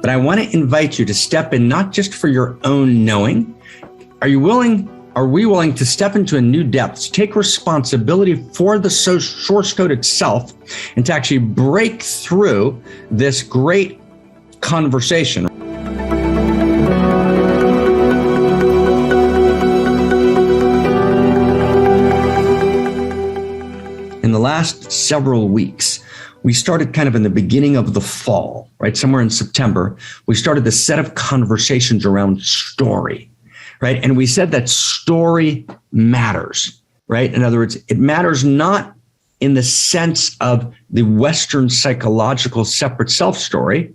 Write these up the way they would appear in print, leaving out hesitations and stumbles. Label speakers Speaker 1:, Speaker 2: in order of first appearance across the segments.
Speaker 1: but I want to invite you to step in, not just for your own knowing. Are we willing to step into a new depth, to take responsibility for the source code itself, and to actually break through this great conversation? In the last several weeks, we started kind of in the beginning of the fall, right? Somewhere in September, we started this set of conversations around story, right? And we said that story matters, right? In other words, it matters not in the sense of the Western psychological separate self story,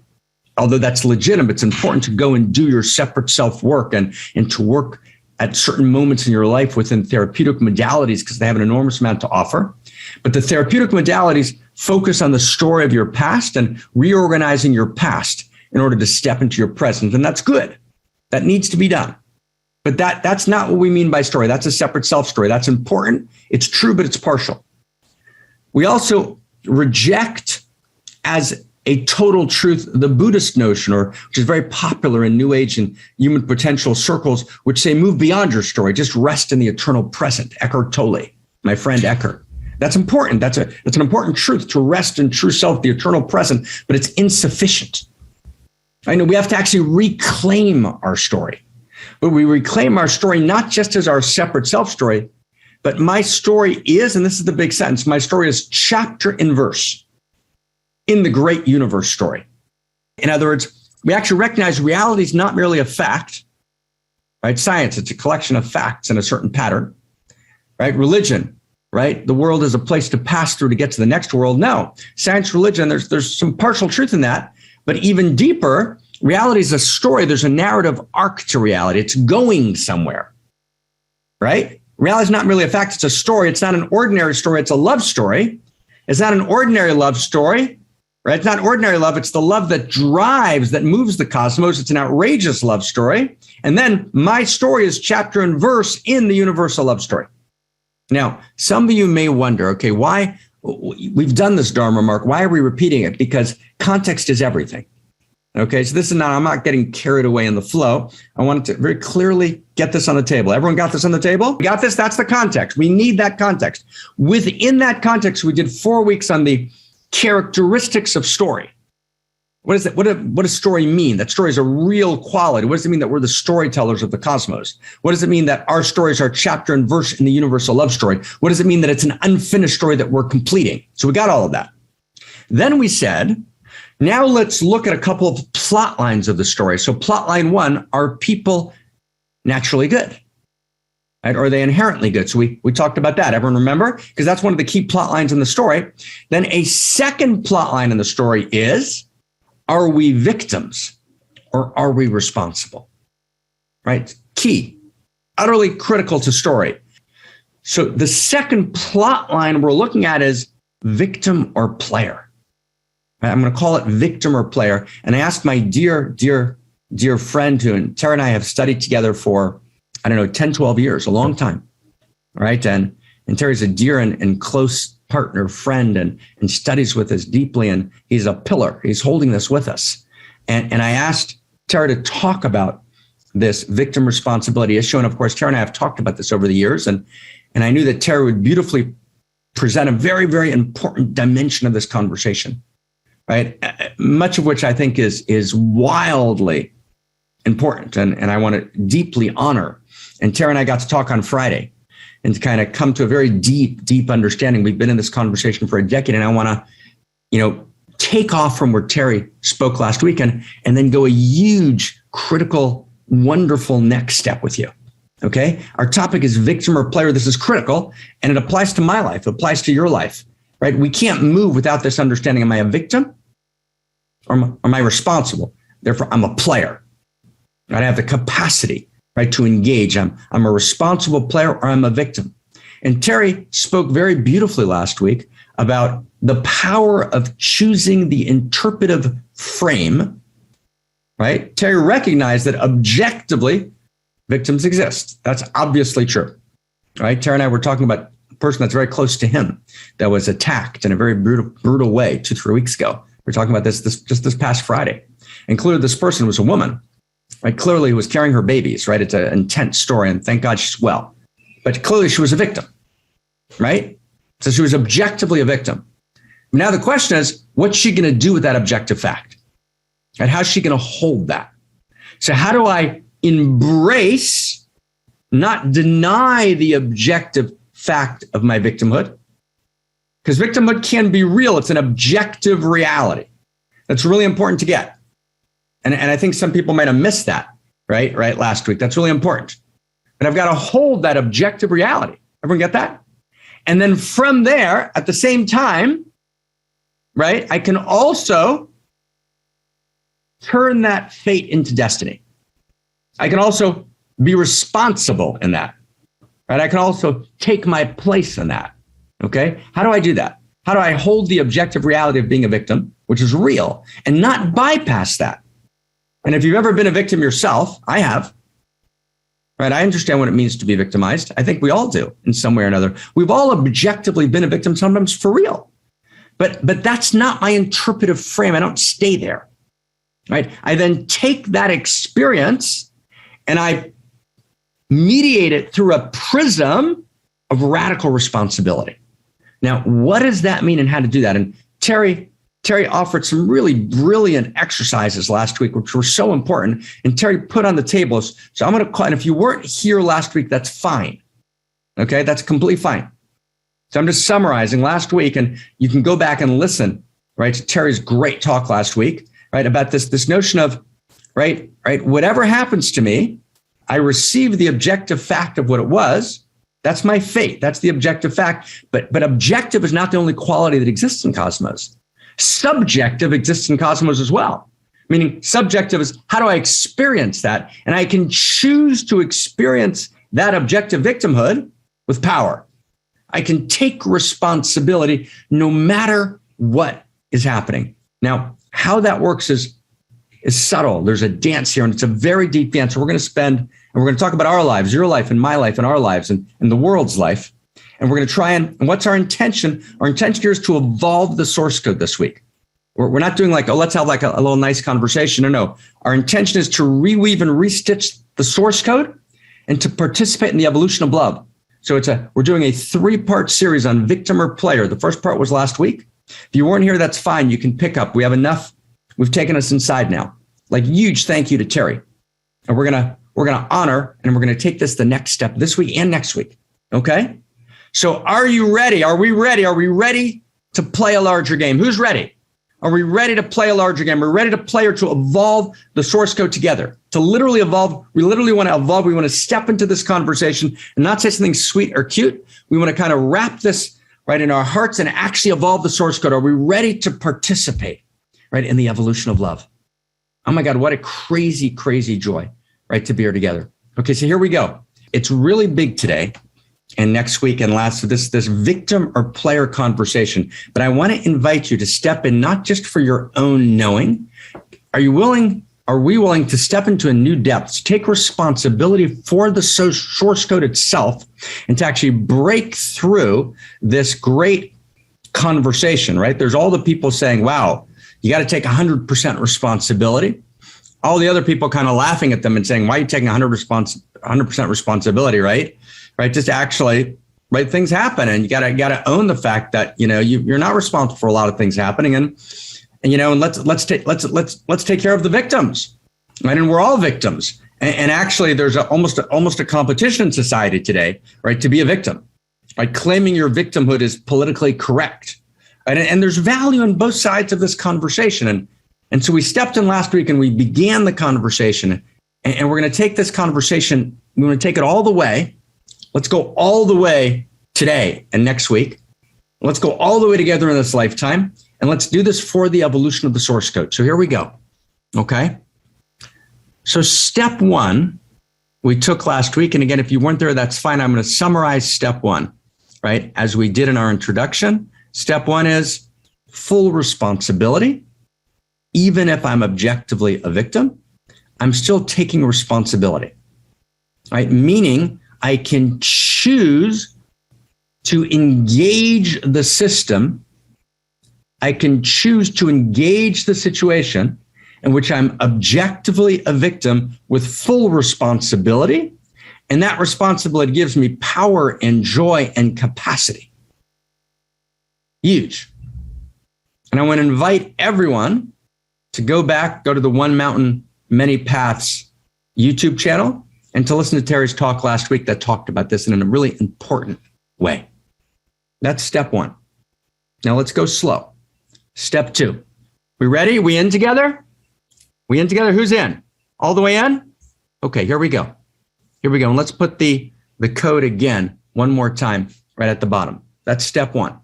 Speaker 1: although that's legitimate. It's important to go and do your separate self work and to work at certain moments in your life within therapeutic modalities because they have an enormous amount to offer. But the therapeutic modalities focus on the story of your past and reorganizing your past in order to step into your present. And that's good. That needs to be done. But that's not what we mean by story. That's a separate self story. That's important. It's true, but it's partial. We also reject as a total truth the Buddhist notion, which is very popular in New Age and human potential circles, which say move beyond your story, just rest in the eternal present. Eckhart Tolle, my friend Eckhart. That's important. That's an important truth, to rest in true self, the eternal present, but it's insufficient. I know we have to actually reclaim our story. But we reclaim our story not just as our separate self story, but my story is, and this is the big sentence, my story is chapter and verse in the great universe story. In other words, we actually recognize reality is not merely a fact, right? Science, it's a collection of facts in a certain pattern, right? Religion, right? The world is a place to pass through to get to the next world. No, science, religion, there's some partial truth in that, but even deeper, reality is a story. There's a narrative arc to reality. It's going somewhere, right? Reality is not merely a fact. It's a story. It's not an ordinary story. It's a love story. It's not an ordinary love story, right? It's not ordinary love. It's the love that drives, that moves the cosmos. It's an outrageous love story. And then my story is chapter and verse in the universal love story. Now, some of you may wonder, okay, why we've done this Dharma, Mark. Why are we repeating it? Because context is everything. Okay, so I'm not getting carried away in the flow. I wanted to very clearly get this on the table. Everyone got this on the table? We got this? That's the context. We need that context. Within that context, we did 4 weeks on the characteristics of story. What is that? What does story mean? That story is a real quality. What does it mean that we're the storytellers of the cosmos? What does it mean that our stories are chapter and verse in the universal love story? What does it mean that it's an unfinished story that we're completing? So we got all of that. Then we said, now let's look at a couple of plot lines of the story. So plot line one, are people naturally good? Right? Or are they inherently good? So we talked about that. Everyone remember? Because that's one of the key plot lines in the story. Then a second plot line in the story is, are we victims or are we responsible? Right? Key, utterly critical to story. So the second plot line we're looking at is victim or player. I'm going to call it victim or player. And I asked my dear friend who Tara and I have studied together for, 10, 12 years, a long time. Right. And Terry's a dear and close partner, friend, and studies with us deeply. And he's a pillar. He's holding this with us. And I asked Tara to talk about this victim responsibility issue. And of course, Tara and I have talked about this over the years. And I knew that Tara would beautifully present a very, very important dimension of this conversation. Right, much of which I think is wildly important, and I want to deeply honor. And Tara and I got to talk on Friday, and to kind of come to a very deep understanding. We've been in this conversation for a decade, and I want to, take off from where Terry spoke last week, and then go a huge, critical, wonderful next step with you. Okay, our topic is victim or player. This is critical, and it applies to my life. It applies to your life. Right? We can't move without this understanding. Am I a victim or am I responsible? Therefore, I'm a player. I have the capacity, right, to engage. I'm a responsible player or I'm a victim. And Terry spoke very beautifully last week about the power of choosing the interpretive frame, right? Terry recognized that objectively victims exist. That's obviously true, right? Terry and I were talking about person that's very close to him that was attacked in a very brutal way 2-3 weeks ago. We're talking about this past Friday. And clearly this person was a woman, right? Clearly who was carrying her babies, right? It's an intense story, and thank God she's well. But clearly she was a victim, right? So she was objectively a victim. Now the question is, what's she going to do with that objective fact? And how's she going to hold that? So how do I embrace, not deny the objective fact of my victimhood? Because victimhood can be real. It's an objective reality. That's really important to get. And I think some people might have missed that, right, last week. That's really important. But I've got to hold that objective reality. Everyone get that? And then from there, at the same time, right, I can also turn that fate into destiny. I can also be responsible in that, right? I can also take my place in that, okay? How do I do that? How do I hold the objective reality of being a victim, which is real, and not bypass that? And if you've ever been a victim yourself, I have, right? I understand what it means to be victimized. I think we all do in some way or another. We've all objectively been a victim, sometimes for real. But that's not my interpretive frame. I don't stay there, right? I then take that experience and I mediate it through a prism of radical responsibility. Now, what does that mean and how to do that? And Terry offered some really brilliant exercises last week, which were so important. And Terry put on the tables. So I'm going to call, and if you weren't here last week, that's fine. Okay, that's completely fine. So I'm just summarizing last week, and you can go back and listen, right, to Terry's great talk last week, right, about this notion of, right, whatever happens to me, I receive the objective fact of what it was. That's my fate. That's the objective fact. But objective is not the only quality that exists in cosmos. Subjective exists in cosmos as well. Meaning subjective is, how do I experience that? And I can choose to experience that objective victimhood with power. I can take responsibility no matter what is happening. Now, how that works is subtle. There's a dance here, and it's a very deep dance. So we're going to spend, and we're going to talk about our lives, your life and my life and our lives and the world's life. And we're going to try and what's our intention? Our intention here is to evolve the source code this week. We're not doing like, let's have like a little nice conversation. No. Our intention is to reweave and restitch the source code and to participate in the evolution of love. So we're doing a 3-part series on victim or player. The first part was last week. If you weren't here, that's fine. You can pick up. We have enough. We've taken us inside now. Like, huge thank you to Terry. And we're gonna honor, and we're gonna take this the next step this week and next week. Okay? So are you ready? Are we ready? Are we ready to play a larger game? Who's ready? Are we ready to play a larger game? We're ready to play or to evolve the source code together, to literally evolve. We literally want to evolve. We want to step into this conversation and not say something sweet or cute. We want to kind of wrap this right in our hearts and actually evolve the source code. Are we ready to participate right in the evolution of love? Oh my God, what a crazy, crazy joy, right, to be here together. Okay, so here we go. It's really big today. And next week and last, this victim or player conversation. But I want to invite you to step in, not just for your own knowing. Are we willing to step into a new depth, to take responsibility for the source code itself, and to actually break through this great conversation, right? There's all the people saying, wow, you got to take 100% responsibility. All the other people kind of laughing at them and saying, why are you taking 100% responsibility, right? Right, just actually, right, things happen, and you gotta own the fact that you're not responsible for a lot of things happening, and let's take care of the victims, right? And we're all victims, and actually, there's almost a competition in society today, right, to be a victim, right? Claiming your victimhood is politically correct, right? And there's value on both sides of this conversation, and so we stepped in last week and we began the conversation, and we're going to take this conversation. We want to take it all the way. Let's go all the way today and next week. Let's go all the way together in this lifetime. And let's do this for the evolution of the source code. So here we go. Okay. So step 1, we took last week. And again, if you weren't there, that's fine. I'm going to summarize step 1, right? As we did in our introduction. Step 1 is full responsibility. Even if I'm objectively a victim, I'm still taking responsibility, right? Meaning, I can choose to engage the system. I can choose to engage the situation, in which I'm objectively a victim with full responsibility. And that responsibility gives me power and joy and capacity. Huge. And I want to invite everyone to go to the One Mountain, Many Paths YouTube channel and to listen to Terry's talk last week that talked about this in a really important way. That's step one. Now let's go slow. Step two. We ready? We in together? We in together? Who's in? All the way in? Okay, here we go. Here we go. And let's put the code again one more time right at the bottom. That's step one.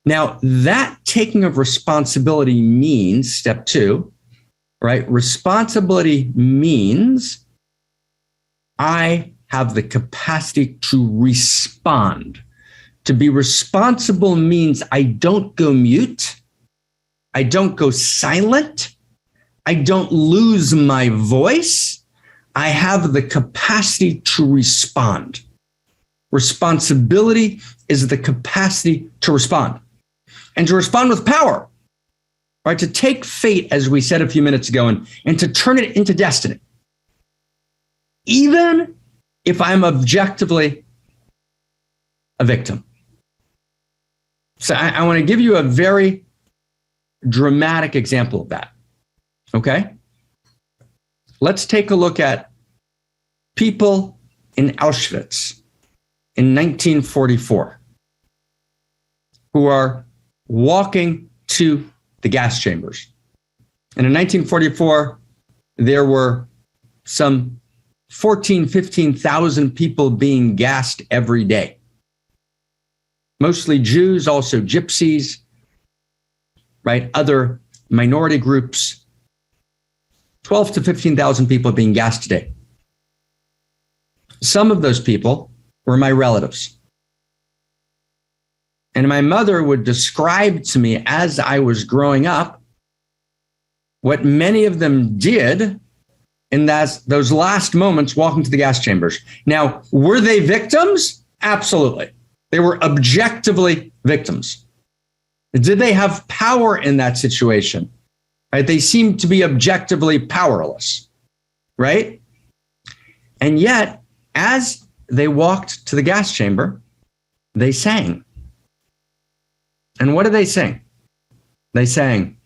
Speaker 1: Now, that taking of responsibility means, step two, right? Responsibility means I have the capacity to respond. To be responsible means I don't go mute. I don't go silent. I don't lose my voice. I have the capacity to respond. Responsibility is the capacity to respond. And to respond with power, right? To take fate, as we said a few minutes ago, and to turn it into destiny. Even if I'm objectively a victim. So I want to give you a very dramatic example of that, okay? Let's take a look at people in Auschwitz in 1944 who are walking to the gas chambers. And in 1944, there were some 15,000 people being gassed every day. Mostly Jews, also gypsies, right? Other minority groups. 12 to 15,000 people being gassed today. Some of those people were my relatives. And my mother would describe to me as I was growing up what many of them did in those last moments walking to the gas chambers. Now, were they victims? Absolutely. They were objectively victims. Did they have power in that situation? Right? They seemed to be objectively powerless, right? And yet, as they walked to the gas chamber, they sang. And what did they sing? They sang,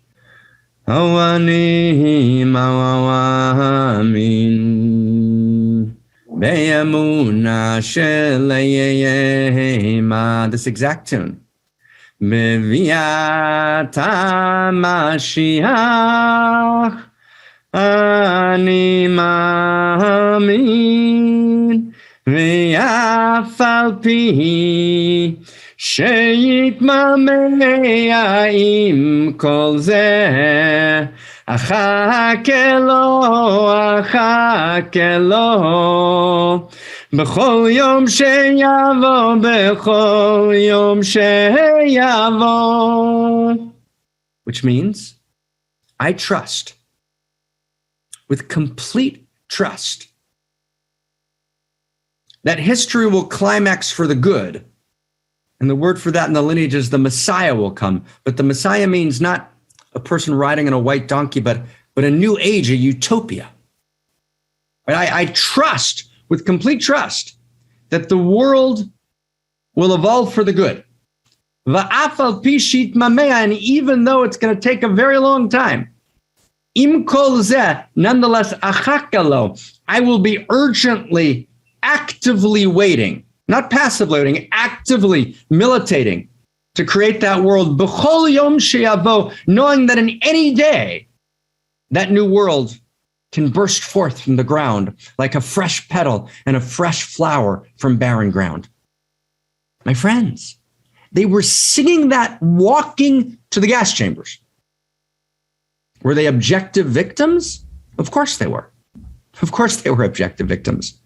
Speaker 1: Ani ma'amin be'emuna she'le'yema. This exact tune. Be'viat HaMashiach Ani ma'amin ve'af al pi שיתממע עם כל זה, אחכה לו, בכל יום שיבוא, בכל יום שיבוא. Which means, I trust, with complete trust, that history will climax for the good. And the word for that in the lineage is the Messiah will come. But the Messiah means not a person riding on a white donkey, but a new age, a utopia. I trust, with complete trust, that the world will evolve for the good. And even though it's going to take a very long time, nonetheless, I will be urgently, actively waiting. Not passively waiting, actively militating to create that world, b'chol yom she'yavo, knowing that in any day, that new world can burst forth from the ground like a fresh petal and a fresh flower from barren ground. My friends, they were singing that walking to the gas chambers. Were they objective victims? Of course they were. Of course they were objective victims.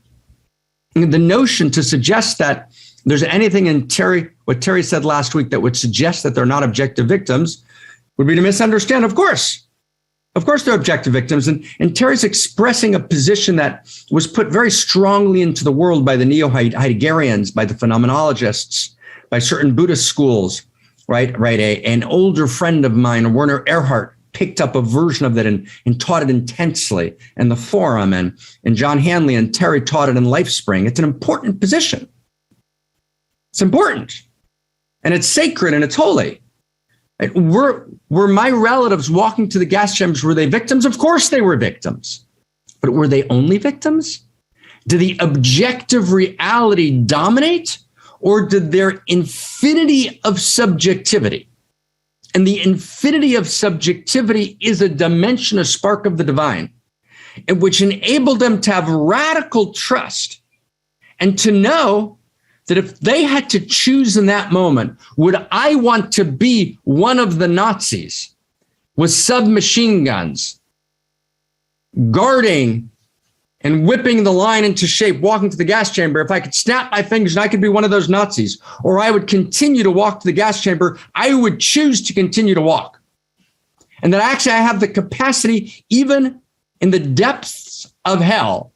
Speaker 1: The notion to suggest that there's anything in what Terry said last week that would suggest that they're not objective victims would be to misunderstand. Of course they're objective victims. And Terry's expressing a position that was put very strongly into the world by the neo-Heideggerians, by the phenomenologists, by certain Buddhist schools, right? An older friend of mine, Werner Erhard, picked up a version of that and taught it intensely in the forum, and John Hanley and Terry taught it in LifeSpring. It's an important position. It's important, and it's sacred, and it's holy. Right? Were my relatives walking to the gas chambers, were they victims? Of course they were victims. But were they only victims? Did the objective reality dominate, or did their infinity of subjectivity? And the infinity of subjectivity is a dimension, a spark of the divine, which enabled them to have radical trust and to know that if they had to choose in that moment, would I want to be one of the Nazis with submachine guns, guarding and whipping the line into shape, walking to the gas chamber? If I could snap my fingers and I could be one of those Nazis, or I would continue to walk to the gas chamber, I would choose to continue to walk. And that actually I have the capacity, even in the depths of hell,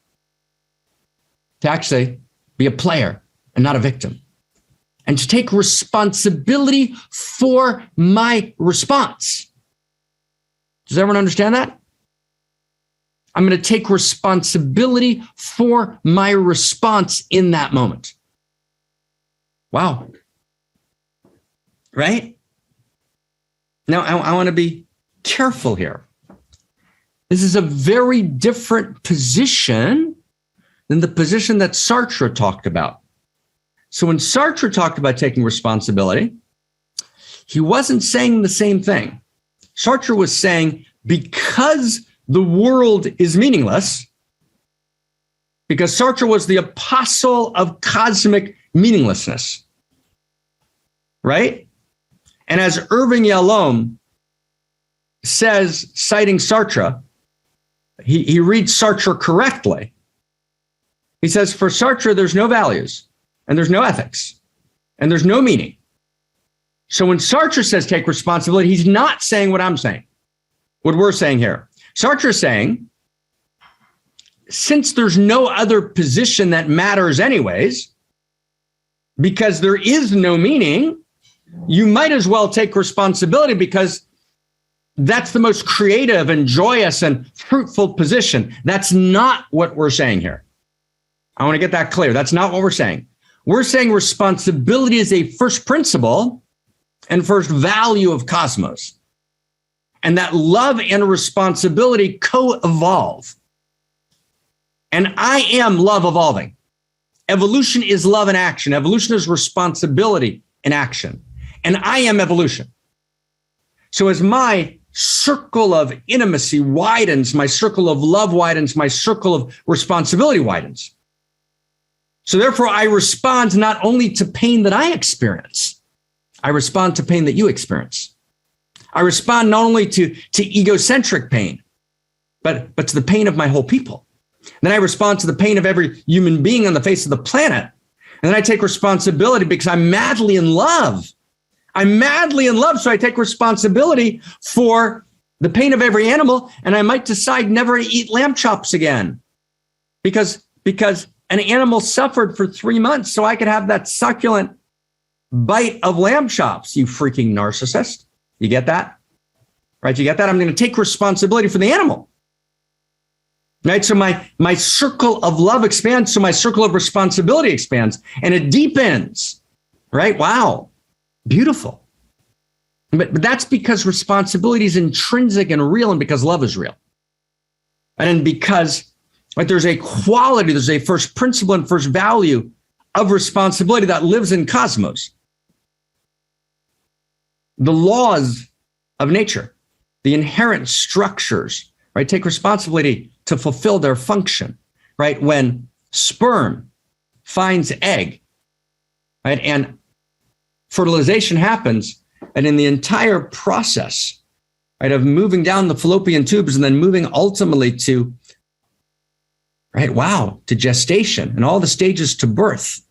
Speaker 1: to actually be a player and not a victim, and to take responsibility for my response. Does everyone understand that? I'm going to take responsibility for my response in that moment. Wow. Right? Now, I want to be careful here. This is a very different position than the position that Sartre talked about. So when Sartre talked about taking responsibility, he wasn't saying the same thing. Sartre was saying, because the world is meaningless, because Sartre was the apostle of cosmic meaninglessness, right? And as Irving Yalom says, citing Sartre, he reads Sartre correctly. He says, for Sartre, there's no values, and there's no ethics, and there's no meaning. So when Sartre says take responsibility, he's not saying what I'm saying, what we're saying here. Sartre is saying, since there's no other position that matters anyways, because there is no meaning, you might as well take responsibility, because that's the most creative and joyous and fruitful position. That's not what we're saying here. I want to get that clear. That's not what we're saying. We're saying responsibility is a first principle and first value of cosmos, and that love and responsibility co-evolve. And I am love evolving. Evolution is love in action. Evolution is responsibility in action. And I am evolution. So as my circle of intimacy widens, my circle of love widens, my circle of responsibility widens. So therefore, I respond not only to pain that I experience, I respond to pain that you experience. I respond not only to egocentric pain, but to the pain of my whole people. Then I respond to the pain of every human being on the face of the planet. And then I take responsibility because I'm madly in love. I'm madly in love, so I take responsibility for the pain of every animal, and I might decide never to eat lamb chops again because an animal suffered for 3 months so I could have that succulent bite of lamb chops, you freaking narcissist. You get that? Right? You get that? I'm going to take responsibility for the animal. Right? So my circle of love expands, so my circle of responsibility expands, and it deepens. Right? Wow. Beautiful. But that's because responsibility is intrinsic and real, and because love is real. And because there's a quality, there's a first principle and first value of responsibility that lives in cosmos. The laws of nature, the inherent structures, right, take responsibility to fulfill their function, right? When sperm finds egg, right, and fertilization happens, and in the entire process, right, of moving down the fallopian tubes and then moving ultimately to, right, wow, to gestation and all the stages to birth,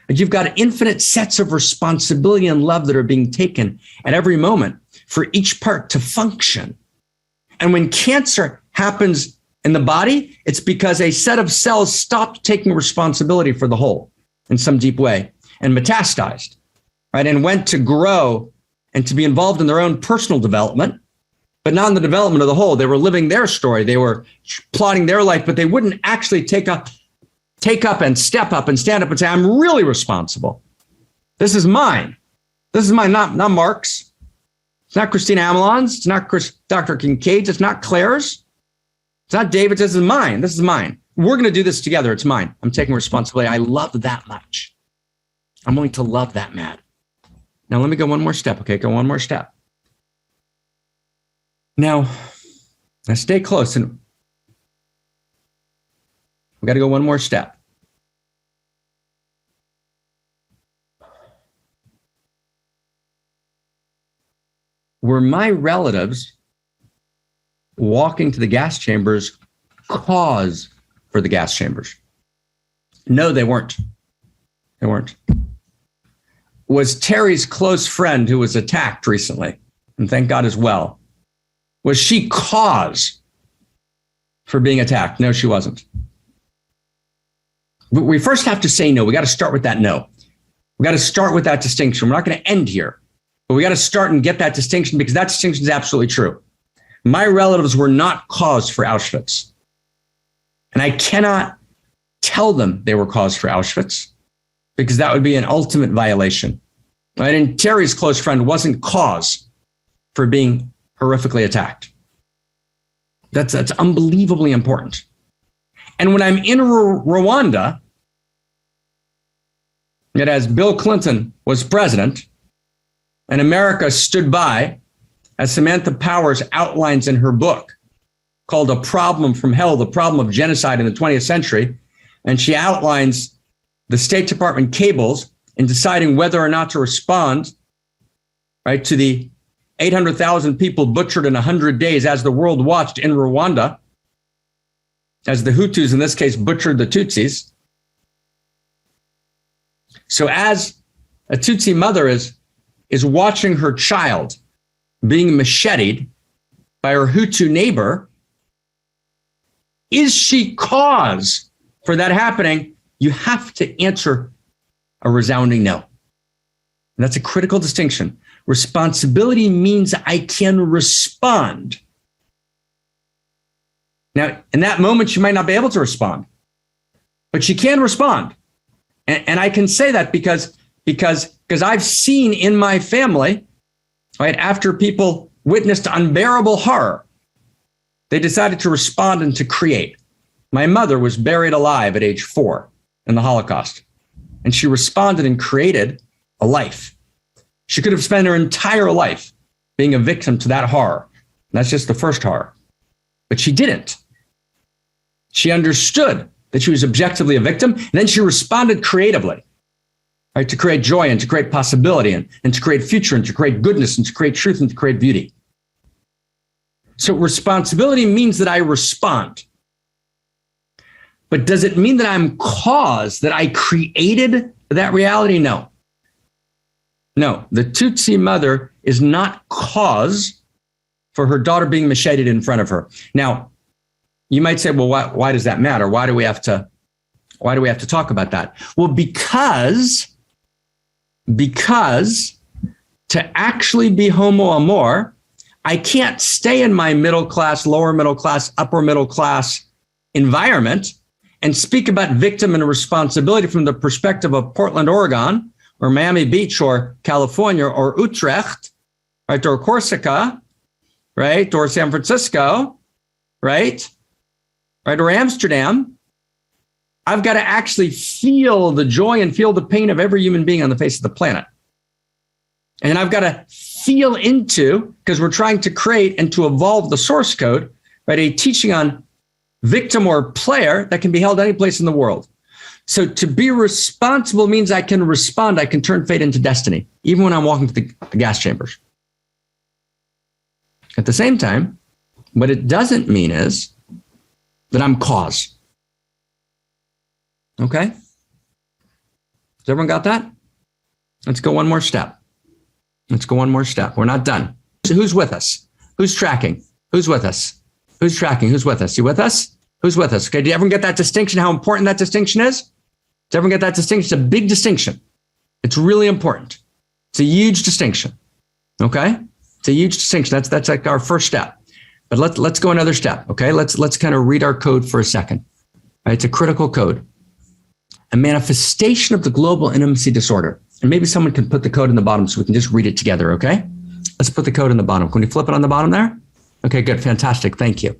Speaker 1: and you've got infinite sets of responsibility and love that are being taken at every moment for each part to function. And when cancer happens in the body, it's because a set of cells stopped taking responsibility for the whole in some deep way and metastasized, right? And went to grow and to be involved in their own personal development but not in the development of the whole. They were living their story. They were plotting their life, but they wouldn't actually take up and step up and stand up and say, I'm really responsible. This is mine. This is mine, not Mark's. It's not Christina Amelon's. It's not Dr. Kincaid's. It's not Claire's. It's not David's. This is mine. This is mine. We're going to do this together. It's mine. I'm taking responsibility. I love that much. I'm willing to love that mad. Now, let me go one more step. Okay, go one more step. Now stay close, and we got to go one more step. Were my relatives walking to the gas chambers cause for the gas chambers? No, they weren't. They weren't. Was Terry's close friend who was attacked recently, and thank God as well, was she cause for being attacked? No, she wasn't. But we first have to say no. We got to start with that no. We got to start with that distinction. We're not going to end here, but we got to start and get that distinction, because that distinction is absolutely true. My relatives were not cause for Auschwitz. And I cannot tell them they were cause for Auschwitz, because that would be an ultimate violation. Right? And Terry's close friend wasn't cause for being horrifically attacked. That's unbelievably important. And when I'm in Rwanda, yet as Bill Clinton was president, and America stood by, as Samantha Powers outlines in her book called A Problem from Hell, the problem of genocide in the 20th century, and she outlines the State Department cables in deciding whether or not to respond, right, to the 800,000 people butchered in 100 days as the world watched in Rwanda, as the Hutus in this case butchered the Tutsis. So as a Tutsi mother is watching her child being macheted by her Hutu neighbor, is she cause for that happening? You have to answer a resounding no. And that's a critical distinction. Responsibility means I can respond. Now, in that moment, you might not be able to respond, but you can respond. And I can say that because I've seen in my family, right, after people witnessed unbearable horror, they decided to respond and to create. My mother was buried alive at age 4 in the Holocaust, and she responded and created a life. She could have spent her entire life being a victim to that horror. And that's just the first horror. But she didn't. She understood that she was objectively a victim, and then she responded creatively, right, to create joy and to create possibility and to create future and to create goodness and to create truth and to create beauty. So responsibility means that I respond. But does it mean that I'm cause, that I created that reality? No. No, the Tutsi mother is not cause for her daughter being macheted in front of her. Now, you might say, well, why does that matter? Why do we have to talk about that? Well, because to actually be Homo Amor, I can't stay in my middle class, lower middle class, upper middle class environment and speak about victim and responsibility from the perspective of Portland, Oregon, or Miami Beach, or California, or Utrecht, right, or Corsica, right, or San Francisco, right, or Amsterdam. I've got to actually feel the joy and feel the pain of every human being on the face of the planet. And I've got to feel into, because we're trying to create and to evolve the source code, right, a teaching on victim or player that can be held any place in the world. So to be responsible means I can respond. I can turn fate into destiny, even when I'm walking to the gas chambers. At the same time, what it doesn't mean is that I'm cause. Okay? Has everyone got that? Let's go one more step. Let's go one more step. We're not done. So who's with us? Who's tracking? Who's with us? Who's tracking? Who's with us? You with us? Who's with us? Okay, do you ever get that distinction, how important that distinction is? Do you ever get that distinction? It's a big distinction. It's really important. It's a huge distinction. Okay? It's a huge distinction. That's like our first step. But let's go another step. Okay. Let's kind of read our code for a second. Right? It's a critical code. A manifestation of the global intimacy disorder. And maybe someone can put the code in the bottom so we can just read it together. Okay. Let's put the code in the bottom. Can you flip it on the bottom there? Okay, good. Fantastic. Thank you.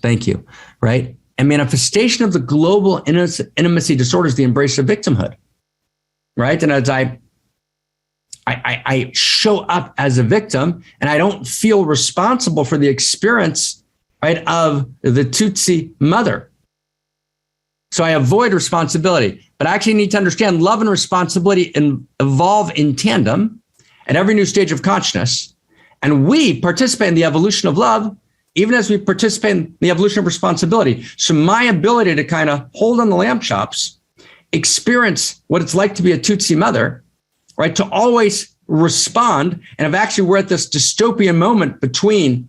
Speaker 1: Thank you. Right. A manifestation of the global intimacy disorder is the embrace of victimhood. Right. And as I show up as a victim and I don't feel responsible for the experience, right, of the Tutsi mother. So I avoid responsibility, but I actually need to understand love and responsibility evolve in tandem at every new stage of consciousness. And we participate in the evolution of love, even as we participate in the evolution of responsibility. So my ability to kind of hold on the lamb chops, experience what it's like to be a Tutsi mother, right? To always respond. And if actually we're at this dystopian moment between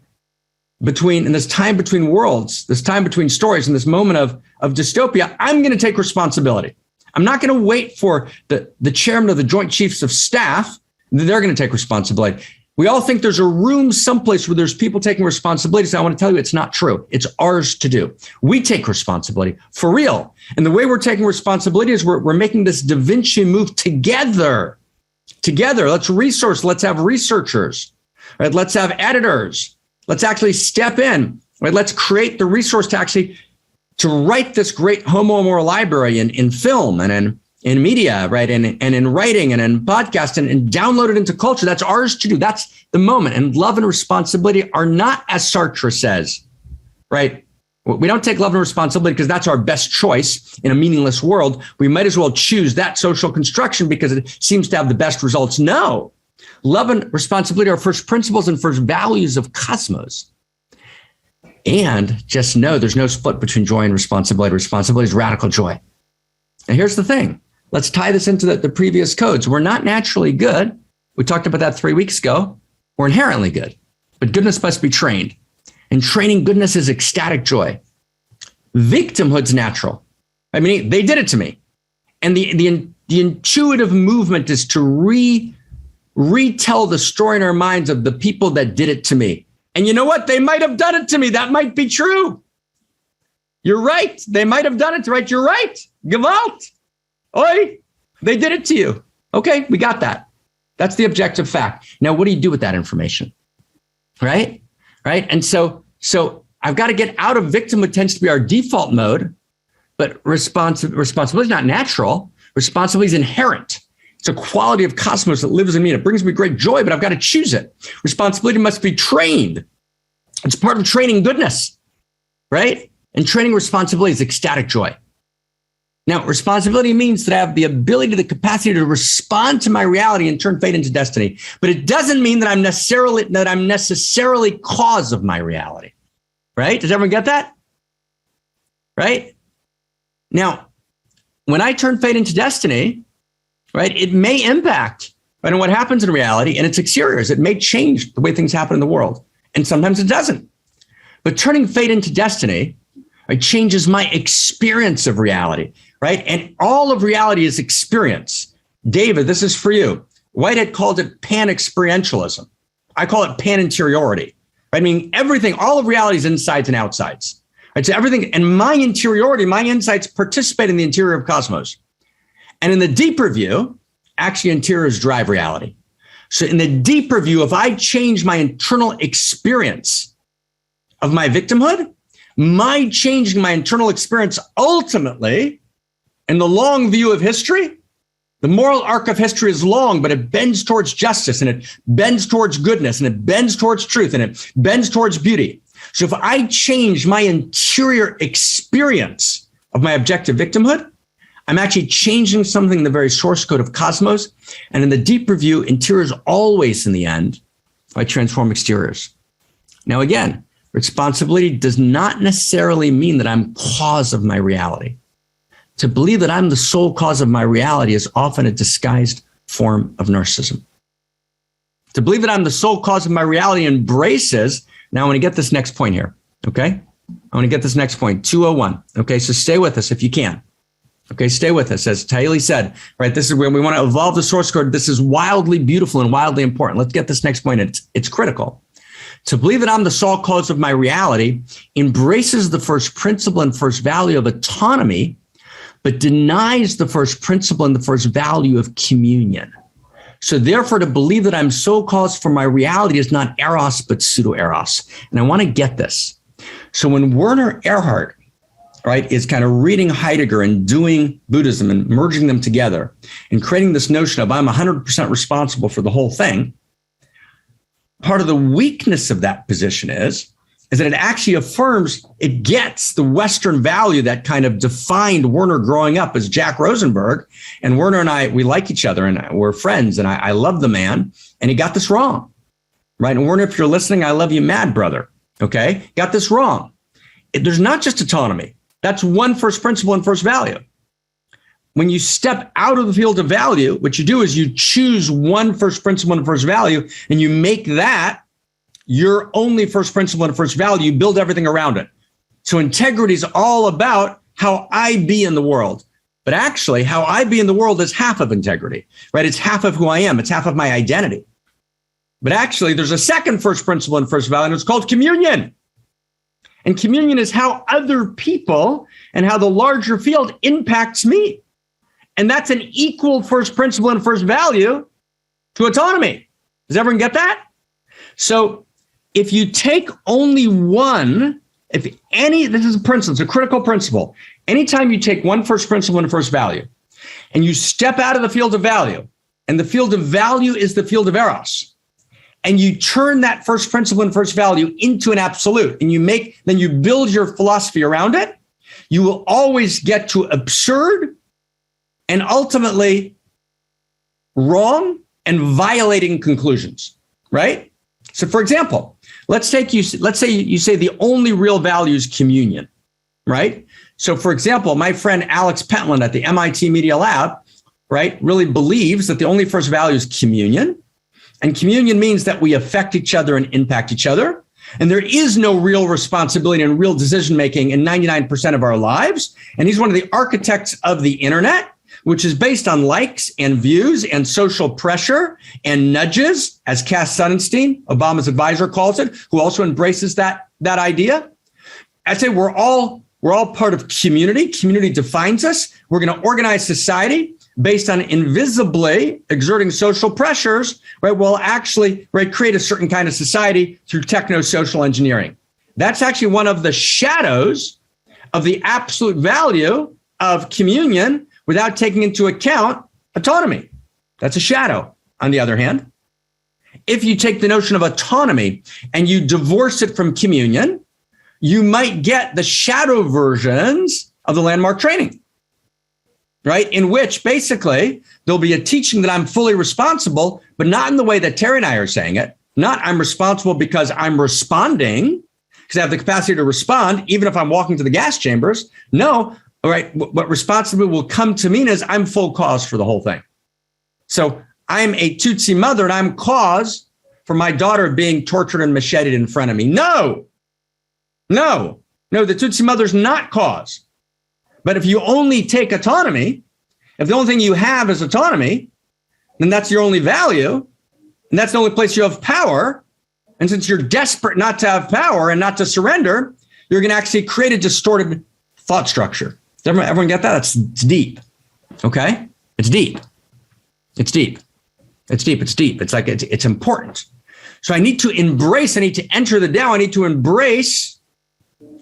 Speaker 1: in this time between worlds, this time between stories, and this moment of dystopia, I'm going to take responsibility. I'm not going to wait for the chairman of the Joint Chiefs of Staff. They're going to take responsibility. We all think there's a room someplace where there's people taking responsibilities. I want to tell you, it's not true. It's ours to do. We take responsibility for real. And the way we're taking responsibility is we're making this Da Vinci move together. Together, let's resource. Let's have researchers, right? Let's have editors. Let's actually step in, right? Let's create the resource to write this great Homo Amor library in film and in media, right? And in writing and in podcast and download it into culture. That's ours to do. That's the moment. And love and responsibility are not, as Sartre says, right? We don't take love and responsibility because that's our best choice in a meaningless world. We might as well choose that social construction because it seems to have the best results. No, love and responsibility are first principles and first values of cosmos. And just know there's no split between joy and responsibility. Responsibility is radical joy. And here's the thing. Let's tie this into the previous codes. We're not naturally good. We talked about that 3 weeks ago. We're inherently good, but goodness must be trained. And training goodness is ecstatic joy. Victimhood's natural. I mean, they did it to me. And the intuitive movement is to retell the story in our minds of the people that did it to me. And you know what? They might have done it to me. That might be true. You're right. They might have done it, right? You're right. Gewalt. Oi, they did it to you. Okay, we got that. That's the objective fact. Now, what do you do with that information? Right? And so I've got to get out of victimhood tends to be our default mode, but responsibility is not natural. Responsibility is inherent. It's a quality of cosmos that lives in me. And it brings me great joy, but I've got to choose it. Responsibility must be trained. It's part of training goodness, right? And training responsibility is ecstatic joy. Now, responsibility means that I have the ability, the capacity to respond to my reality and turn fate into destiny. But it doesn't mean that I'm necessarily cause of my reality. Right? Does everyone get that? Right? Now, when I turn fate into destiny, right, it may impact on what happens in reality and its exteriors. It may change the way things happen in the world. And sometimes it doesn't. But turning fate into destiny, right, changes my experience of reality. Right? And all of reality is experience. David, this is for you. Whitehead called it pan-experientialism. I call it pan-interiority. I mean, everything, all of reality is insides and outsides. Right? So everything, and my interiority, my insights participate in the interior of cosmos. And in the deeper view, actually interiors drive reality. So in the deeper view, if I change my internal experience of my victimhood, my changing my internal experience ultimately, in the long view of history, the moral arc of history is long, but it bends towards justice and it bends towards goodness and it bends towards truth and it bends towards beauty. So if I change my interior experience of my objective victimhood, I'm actually changing something in the very source code of cosmos. And in the deeper view, interiors always in the end, I transform exteriors. Now, again, responsibility does not necessarily mean that I'm cause of my reality. To believe that I'm the sole cause of my reality is often a disguised form of narcissism. To believe that I'm the sole cause of my reality embraces, now I want to get this next point here, okay? I want to get this next point, 201, okay? So stay with us if you can. Okay, stay with us. As Taili said, right, this is when we want to evolve the source code. This is wildly beautiful and wildly important. Let's get this next point. It's critical. To believe that I'm the sole cause of my reality embraces the first principle and first value of autonomy, but denies the first principle and the first value of communion. So therefore, to believe that I'm sole cause for my reality is not eros, but pseudo-eros. And I want to get this. So when Werner Erhard, right, is kind of reading Heidegger and doing Buddhism and merging them together and creating this notion of I'm 100% responsible for the whole thing, part of the weakness of that position is that it actually affirms, it gets the Western value that kind of defined Werner growing up as Jack Rosenberg. And Werner and I, we like each other and we're friends and I love the man. And he got this wrong, right? And Werner, if you're listening, I love you mad, brother. Okay, got this wrong. There's not just autonomy. That's one first principle and first value. When you step out of the field of value, what you do is you choose one first principle and first value, and you make that your only first principle and first value. You build everything around it. So integrity is all about how I be in the world. But actually, how I be in the world is half of integrity, right? It's half of who I am. It's half of my identity. But actually, there's a second first principle and first value, and it's called communion. And communion is how other people and how the larger field impacts me. And that's an equal first principle and first value to autonomy. Does everyone get that? So if you take only one, this is a principle, it's a critical principle. Anytime you take one first principle and first value, and you step out of the field of value, and the field of value is the field of eros, and you turn that first principle and first value into an absolute, and then you build your philosophy around it, you will always get to absurd and ultimately wrong and violating conclusions, right? So for example, let's say you say the only real value is communion, right? So for example, my friend Alex Pentland at the MIT Media Lab, right, really believes that the only first value is communion. And communion means that we affect each other and impact each other. And there is no real responsibility and real decision-making in 99% of our lives. And he's one of the architects of the internet, which is based on likes and views and social pressure and nudges, as Cass Sunstein, Obama's advisor, calls it, who also embraces that idea. I say we're all part of community. Community defines us. We're going to organize society based on invisibly exerting social pressures, right, will actually, right, create a certain kind of society through techno-social engineering. That's actually one of the shadows of the absolute value of communion without taking into account autonomy. That's a shadow. On the other hand, if you take the notion of autonomy and you divorce it from communion, you might get the shadow versions of the landmark training, right? In which basically there'll be a teaching that I'm fully responsible, but not in the way that Terry and I are saying it. Not I'm responsible because I'm responding, because I have the capacity to respond, even if I'm walking to the gas chambers. No, all right, what responsibility will come to mean is I'm full cause for the whole thing. So I'm a Tutsi mother and I'm cause for my daughter being tortured and macheted in front of me. No, the Tutsi mother's not cause. But if you only take autonomy, if the only thing you have is autonomy, then that's your only value. And that's the only place you have power. And since you're desperate not to have power and not to surrender, you're going to actually create a distorted thought structure. Does everyone get that? It's deep. Okay? It's deep. It's deep. It's deep. It's deep. It's like it's important. So I need to enter the Tao. I need to embrace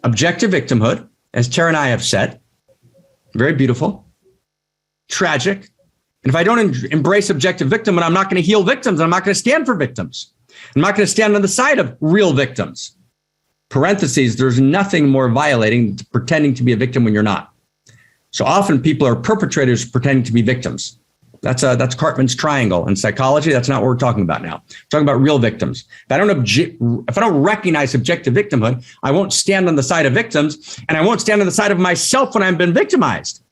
Speaker 1: objective victimhood, as Tara and I have said. Very beautiful, tragic. And if I don't embrace objective victimhood, I'm not going to heal victims. I'm not going to stand for victims. I'm not going to stand on the side of real victims. Parentheses, there's nothing more violating than pretending to be a victim when you're not. So often people are perpetrators pretending to be victims. That's Cartman's triangle in psychology. That's not what we're talking about now. We're talking about real victims. If I don't recognize objective victimhood, I won't stand on the side of victims, and I won't stand on the side of myself when I've been victimized.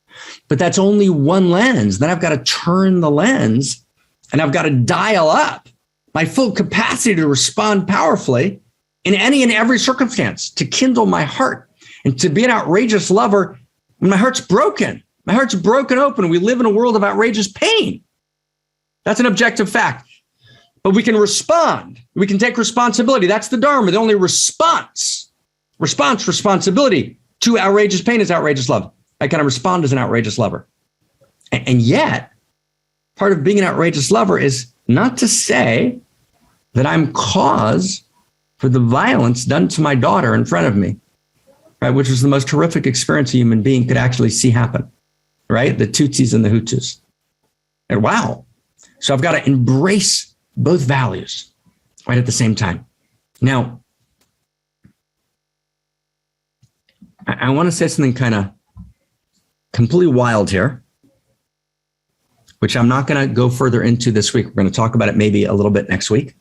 Speaker 1: But that's only one lens. Then I've got to turn the lens, and I've got to dial up my full capacity to respond powerfully in any and every circumstance, to kindle my heart and to be an outrageous lover when my heart's broken. My heart's broken open. We live in a world of outrageous pain. That's an objective fact. But we can respond. We can take responsibility. That's the Dharma. The only responsibility to outrageous pain is outrageous love. I kind of respond as an outrageous lover. And yet, part of being an outrageous lover is not to say that I'm cause for the violence done to my daughter in front of me, right? Which was the most horrific experience a human being could actually see happen, right? The Tutsis and the Hutus. And wow. So I've got to embrace both values, right, at the same time. Now, I want to say something kind of completely wild here, which I'm not going to go further into this week. We're going to talk about it maybe a little bit next week.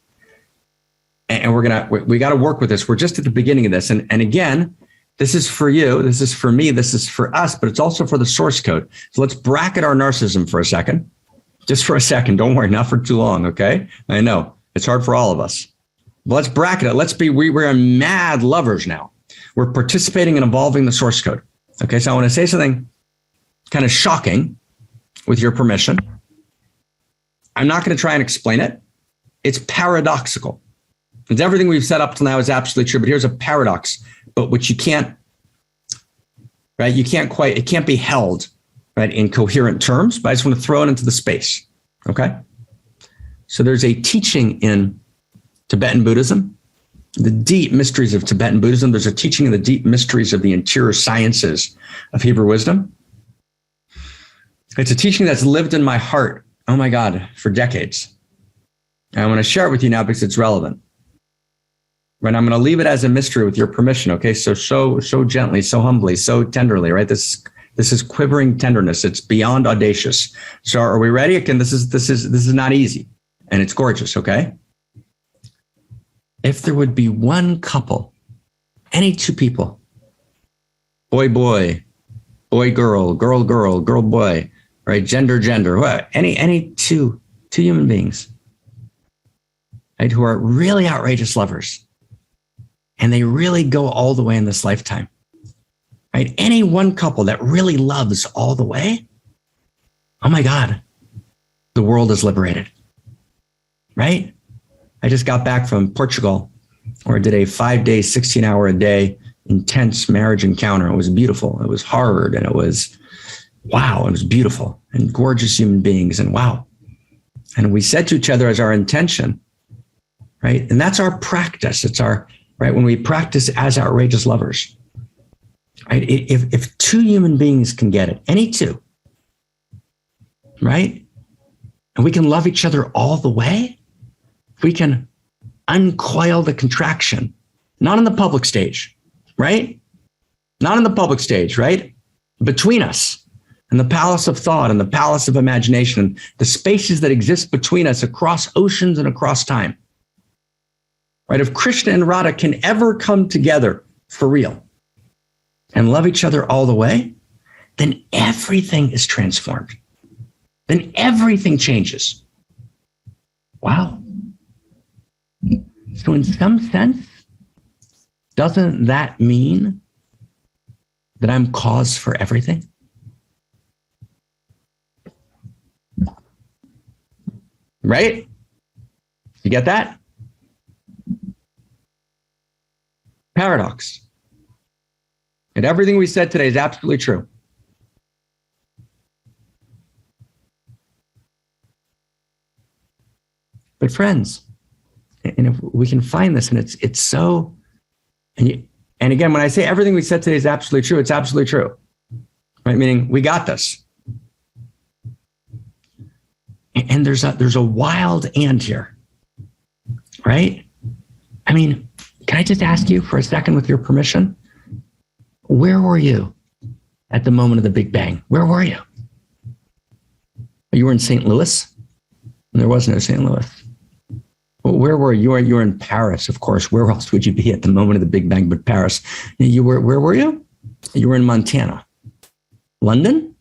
Speaker 1: And we got to work with this. We're just at the beginning of this. And again, this is for you. This is for me. This is for us, but it's also for the source code. So let's bracket our narcissism for a second. Just for a second. Don't worry, not for too long. Okay. I know it's hard for all of us. But let's bracket it. We're mad lovers now. We're participating in evolving the source code. Okay. So I want to say something kind of shocking with your permission. I'm not going to try and explain it. It's paradoxical. It's everything we've set up till now is absolutely true, but here's a paradox, but which you can't, right? It can't be held, right, in coherent terms, but I just want to throw it into the space. Okay. So there's a teaching in Tibetan Buddhism, the deep mysteries of Tibetan Buddhism. There's a teaching in the deep mysteries of the interior sciences of Hebrew wisdom. It's a teaching that's lived in my heart, oh my God, for decades. And I want to share it with you now because it's relevant. Right, I'm going to leave it as a mystery with your permission. Okay, so gently, so humbly, so tenderly. Right, this is quivering tenderness. It's beyond audacious. So, are we ready? Again, this is not easy, and it's gorgeous. Okay, if there would be one couple, any two people, boy, girl, boy, right, gender, what? Any two human beings, right, who are really outrageous lovers. And they really go all the way in this lifetime, right? Any one couple that really loves all the way, oh my God, the world is liberated, right? I just got back from Portugal, where I did a 5-day, 16-hour-a-day intense marriage encounter. It was beautiful. It was hard, and it was, wow, it was beautiful and gorgeous human beings, and wow. And we said to each other as our intention, right? And that's our practice. It's our, right? When we practice as outrageous lovers, right? If two human beings can get it, any two, right? And we can love each other all the way, we can uncoil the contraction, not on the public stage, right? Not on the public stage, right? Between us and the palace of thought and the palace of imagination, and the spaces that exist between us across oceans and across time. Right? If Krishna and Radha can ever come together for real and love each other all the way, then everything is transformed. Then everything changes. Wow. So in some sense, doesn't that mean that I'm cause for everything? Right? You get that? Paradox. And everything we said today is absolutely true. But friends, and if we can find this, and it's so, and again, when I say everything we said today is absolutely true, it's absolutely true. Right? Meaning we got this. And there's a wild and here. Right? I mean, can I just ask you for a second with your permission? Where were you at the moment of the Big Bang? Where were you? You were in St. Louis? There was no St. Louis. Well, where were you? You were in Paris, of course. Where else would you be at the moment of the Big Bang but Paris? Where were you? You were in Montana. London?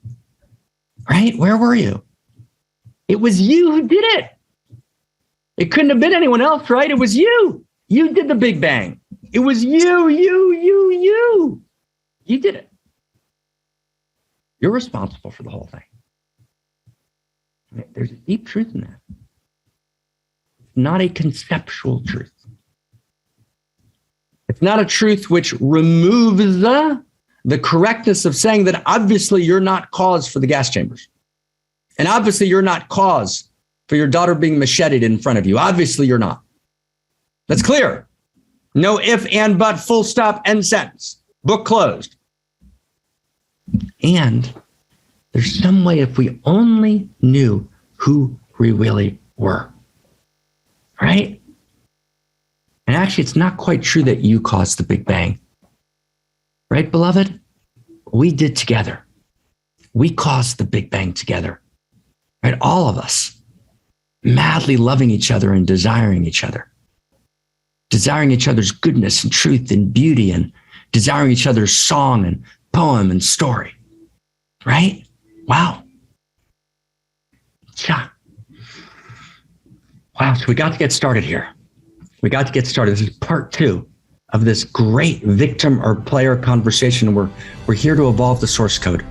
Speaker 1: Right? Where were you? It was you who did it. It couldn't have been anyone else, right? It was you. You did the Big Bang. It was you. You did it. You're responsible for the whole thing. There's a deep truth in that. It's not a conceptual truth. It's not a truth which removes the correctness of saying that obviously you're not cause for the gas chambers. And obviously you're not cause for your daughter being macheted in front of you. Obviously you're not. That's clear. No if, and, but, full stop, end sentence. Book closed. And there's some way, if we only knew who we really were, right? And actually, it's not quite true that you caused the Big Bang. Right, beloved? We did together. We caused the Big Bang together. Right? All of us. Madly loving each other and desiring each other. Desiring each other's goodness and truth and beauty, and desiring each other's song and poem and story. Right? Wow. Yeah. Wow. So we got to get started here. We got to get started. This is part 2 of this great victim or player conversation. We're here to evolve the source code.